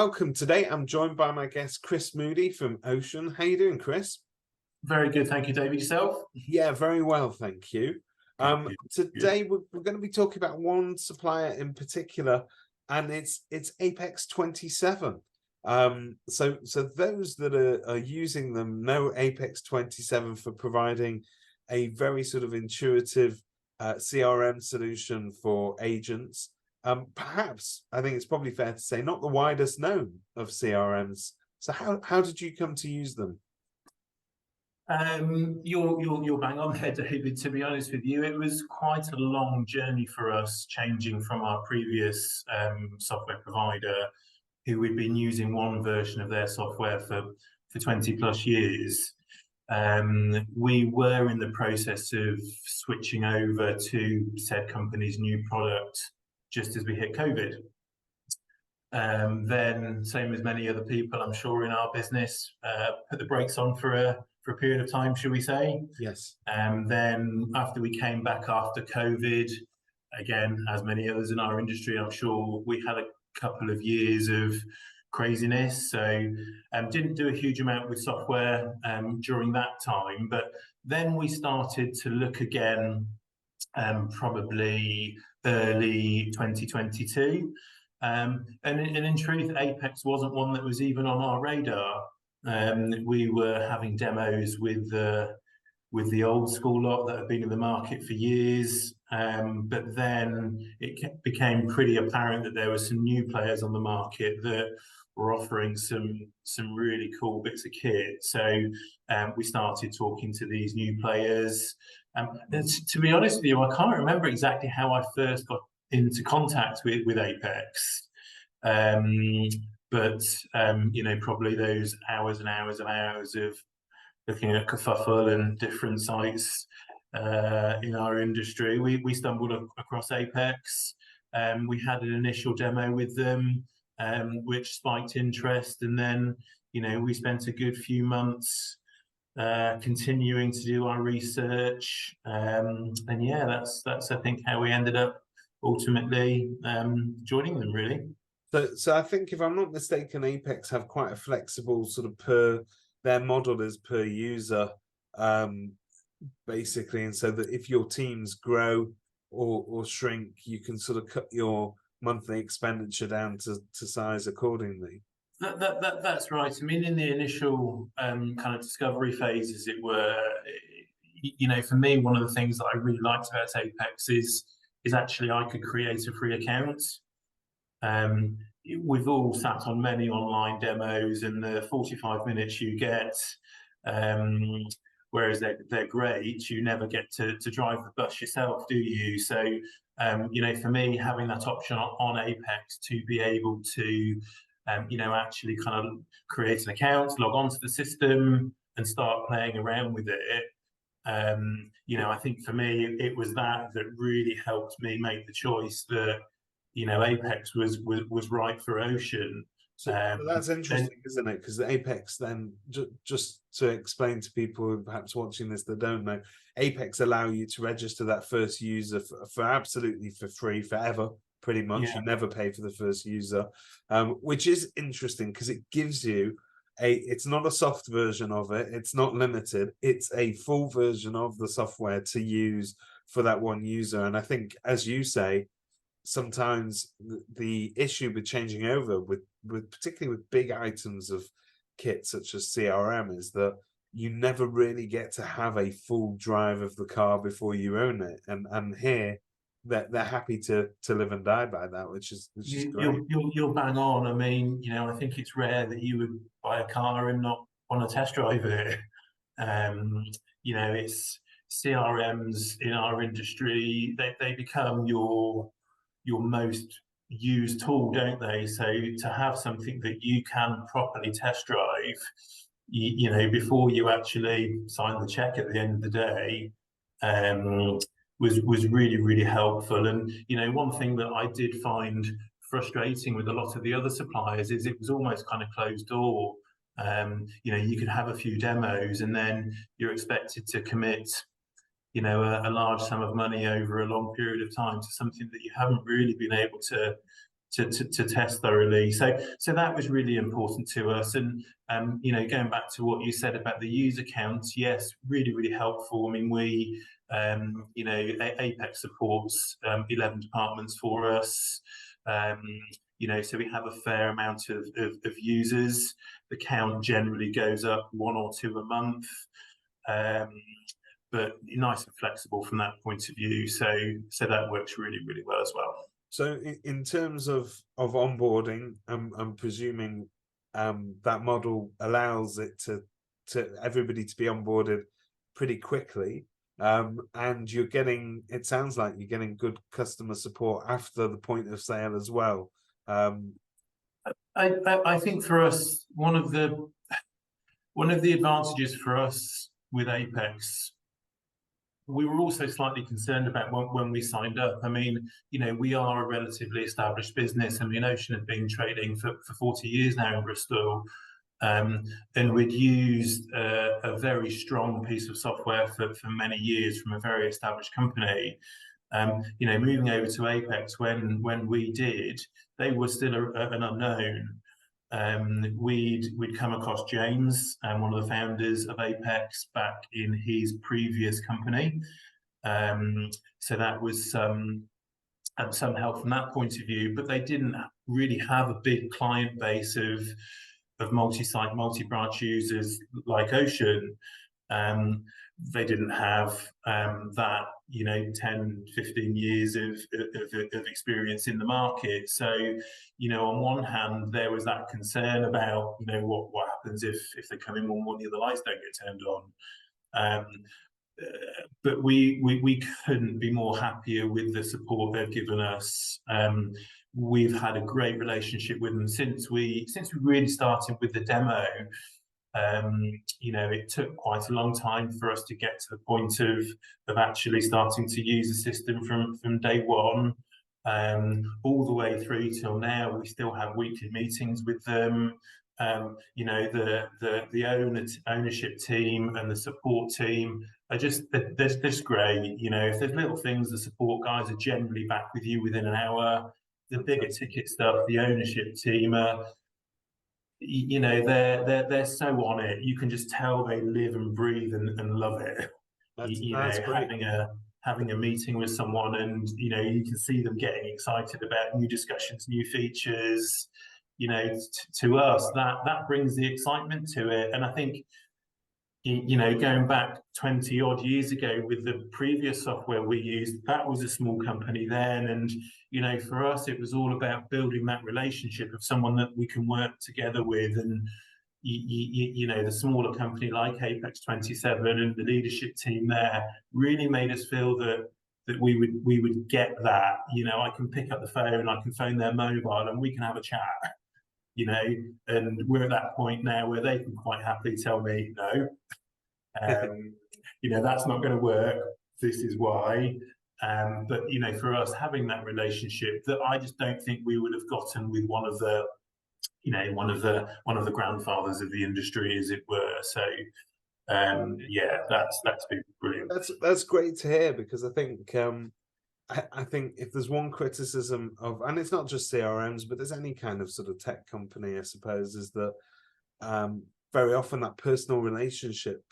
welcome. Today I'm joined by my guest Chris Moody from Ocean. How you doing, Chris? Very good, thank you, David. Yourself? Yeah, very well, thank you. Good. Today we're going to be talking about one supplier in particular, and it's Apex 27. So those that are using them know Apex 27 for providing a very sort of intuitive CRM solution for agents. Perhaps I think it's probably fair to say not the widest known of CRMs. So how did you come to use them? You're bang on there, David. To be honest with you, it was quite a long journey for us, changing from our previous software provider, who we'd been using one version of their software for 20 plus years. We were in the process of switching over to said company's new product just as we hit COVID. Then, same as many other people, I'm sure, in our business, put the brakes on for a period of time, should we say? Yes. Then after we came back after COVID, again, as many others in our industry, I'm sure we had a couple of years of craziness. So didn't do a huge amount with software during that time, but then we started to look again, probably early 2022. And in truth, Apex wasn't one that was even on our radar. We were having demos with the old school lot that have been in the market for years, but then it became pretty apparent that there were some new players on the market that were offering some really cool bits of kit. So we started talking to these new players. To be honest with you, I can't remember exactly how I first got into contact with Apex. But probably those hours and hours and hours of looking at Kerfuffle and different sites in our industry, we stumbled across Apex. We had an initial demo with them, which spiked interest, and then we spent a good few months continuing to do our research, and yeah, that's I think how we ended up ultimately joining them, really. So I think, if I'm not mistaken, Apex have quite a flexible sort of their model is per user, basically, and so that if your teams grow or shrink, you can sort of cut your monthly expenditure down to size accordingly. That's right. I mean, in the initial kind of discovery phase, as it were, for me, one of the things that I really liked about Apex is actually I could create a free account. We've all sat on many online demos, and the 45 minutes you get, whereas they're great, you never get to drive the bus yourself, do you? So, for me, having that option on Apex to be able to, actually kind of create an account, log onto the system, and start playing around with it. I think for me, it was that really helped me make the choice that Apex was right for Ocean. So that's interesting, isn't it? Because the Apex, then, just to explain to people who perhaps watching this that don't know, Apex allow you to register that first user for absolutely for free forever, pretty much. Yeah. You never pay for the first user, which is interesting because it gives you it's not a soft version of it, it's not limited, it's a full version of the software to use for that one user. And I think, as you say, sometimes the issue with changing over with particularly with big items of kit such as CRM is that you never really get to have a full drive of the car before you own it, and here they're happy to live and die by that, which is great. You're bang on. I mean, I think it's rare that you would buy a car and not want to test drive it. It's CRMs in our industry, they become your most used tool, don't they? So to have something that you can properly test drive, before you actually sign the check at the end of the day, was really, really helpful. And one thing that I did find frustrating with a lot of the other suppliers is it was almost kind of closed door. You could have a few demos and then you're expected to commit a large sum of money over a long period of time to something that you haven't really been able to to test thoroughly. So that was really important to us. And you know, going back to what you said about the user counts, yes, really helpful. I mean, we you know, Apex supports 11 departments for us. You know, so we have a fair amount of users. The count generally goes up 1 or 2 a month, but nice and flexible from that point of view. So that works really well as well. So in terms of onboarding, I'm presuming that model allows it to everybody to be onboarded pretty quickly. And you're getting, it sounds like you're getting good customer support after the point of sale as well. I think for us, one of the advantages for us with Apex, we were also slightly concerned about when we signed up. I mean, you know, we are a relatively established business. I mean, Ocean have been trading for 40 years now in Bristol. And we'd used a very strong piece of software for many years from a very established company. You know, moving over to Apex when we did, they were still an unknown. We'd come across James, one of the founders of Apex, back in his previous company. So that was some help from that point of view, but they didn't really have a big client base of multi-site, multi-branch users like Ocean. They didn't have that, you know, 10, 15 years of experience in the market. So, you know, on one hand, there was that concern about, you know, what happens if they come in one morning and the lights don't get turned on. But we couldn't be more happier with the support they've given us. We've had a great relationship with them since we really started with the demo. You know, it took quite a long time for us to get to the point of actually starting to use the system from day one, all the way through till now. We still have weekly meetings with them. You know, the ownership team and the support team are they're just great. You know, if there's little things, the support guys are generally back with you within an hour. The bigger ticket stuff, the ownership team are, you know, they're so on it. You can just tell they live and breathe and love it. You know, having a meeting with someone, and you know, you can see them getting excited about new discussions, new features. You know, to us, that brings the excitement to it. And I think, you know, going back 20 odd years ago with the previous software we used, that was a small company then. And, you know, for us, it was all about building that relationship of someone that we can work together with. And, you know, the smaller company like Apex 27 and the leadership team there really made us feel that we would get that. You know, I can pick up the phone, I can phone their mobile, and we can have a chat. You know, and we're at that point now where they can quite happily tell me, no, you know, that's not going to work. This is why. But you know, for us, having that relationship that I just don't think we would have gotten with one of the, you know, one of the grandfathers of the industry, as it were. So yeah, that's been brilliant. That's great to hear, because I think I think if there's one criticism of, and it's not just CRMs, but there's any kind of sort of tech company, I suppose, is that very often that personal relationship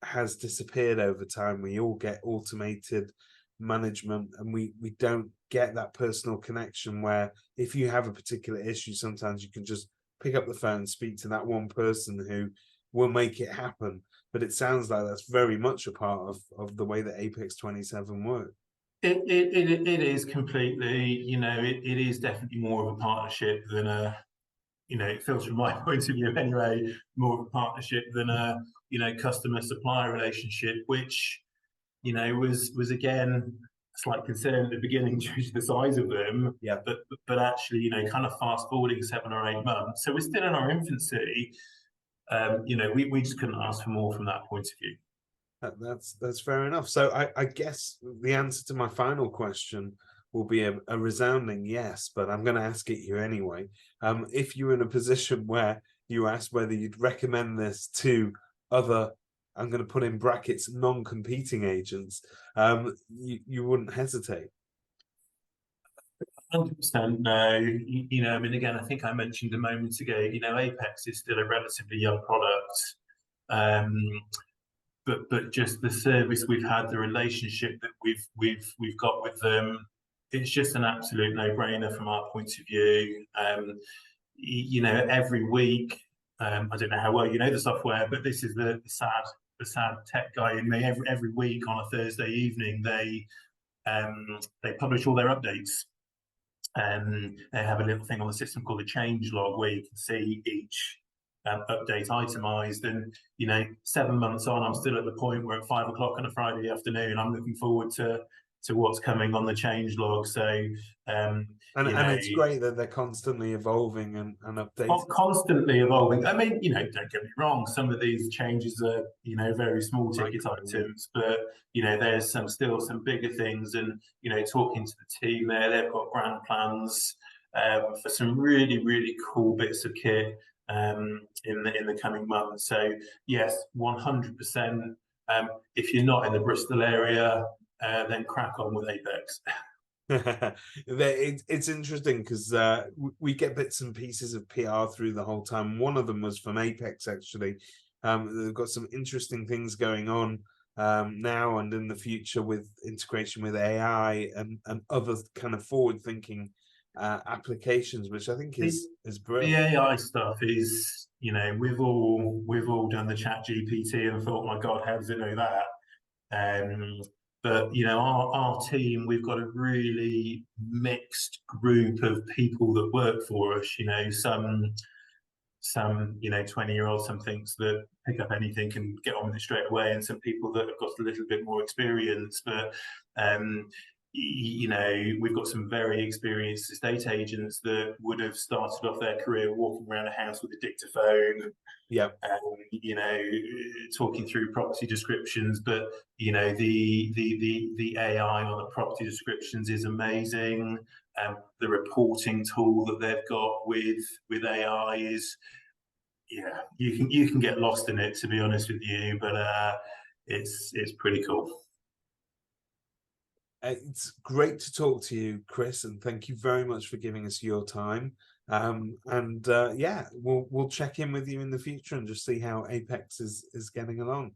has disappeared over time. We all get automated management, and we don't get that personal connection where if you have a particular issue, sometimes you can just pick up the phone and speak to that one person who will make it happen. But it sounds like that's very much a part of the way that Apex 27 works. It is completely, you know, it is definitely more of a partnership than a, you know, it feels from my point of view anyway, more of a partnership than a, you know, customer supplier relationship, which, you know, was again a slight concern at the beginning due to the size of them. Yeah. But actually, you know, kind of fast forwarding 7 or 8 months, so we're still in our infancy. You know, we just couldn't ask for more from that point of view. That's fair enough. So I guess the answer to my final question will be a resounding yes, but I'm going to ask it you anyway. If you're in a position where you asked whether you'd recommend this to other, I'm going to put in brackets, non-competing agents, you wouldn't hesitate. 100%. No, you know, I mean, again, I think I mentioned a moment ago, you know, Apex is still a relatively young product. Um, but just the service we've had, the relationship that we've got with them, it's just an absolute no-brainer from our point of view. You know, every week, I don't know how well you know the software, but this is the sad tech guy in me. Every week on a Thursday evening, they publish all their updates. They have a little thing on the system called a change log where you can see each update itemized. And, you know, 7 months on, I'm still at the point where at 5 o'clock on a Friday afternoon, I'm looking forward to what's coming on the change log. So, And it's great that they're constantly evolving and updating. Constantly evolving. I mean, you know, don't get me wrong, some of these changes are, you know, very small ticket items, but, you know, there's still some bigger things. And, you know, talking to the team there, they've got grand plans for some really, really cool bits of kit in the coming months. So yes, 100%. If you're not in the Bristol area, then crack on with Apex. It's interesting because we get bits and pieces of PR through the whole time. One of them was from Apex, actually. They've got some interesting things going on now and in the future with integration with AI and other kind of forward-thinking applications, which I think is brilliant. The AI stuff is, you know, we've all done the Chat GPT and thought, my God, how does it know that? But, you know, our team, we've got a really mixed group of people that work for us. You know, some you know, 20-year-olds, some things that pick up anything and get on with it straight away, and some people that have got a little bit more experience. But you know, we've got some very experienced estate agents that would have started off their career walking around a house with a dictaphone. Yeah. You know, talking through property descriptions, but you know, the AI on the property descriptions is amazing. The reporting tool that they've got with AI is, yeah, you can get lost in it, to be honest with you, but it's pretty cool. It's great to talk to you, Chris, and thank you very much for giving us your time. Yeah, we'll check in with you in the future and just see how Apex is getting along.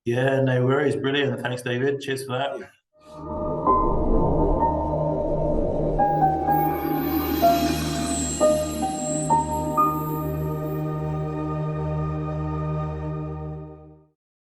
Yeah, no worries. Brilliant. Thanks, David. Cheers for that. Yeah.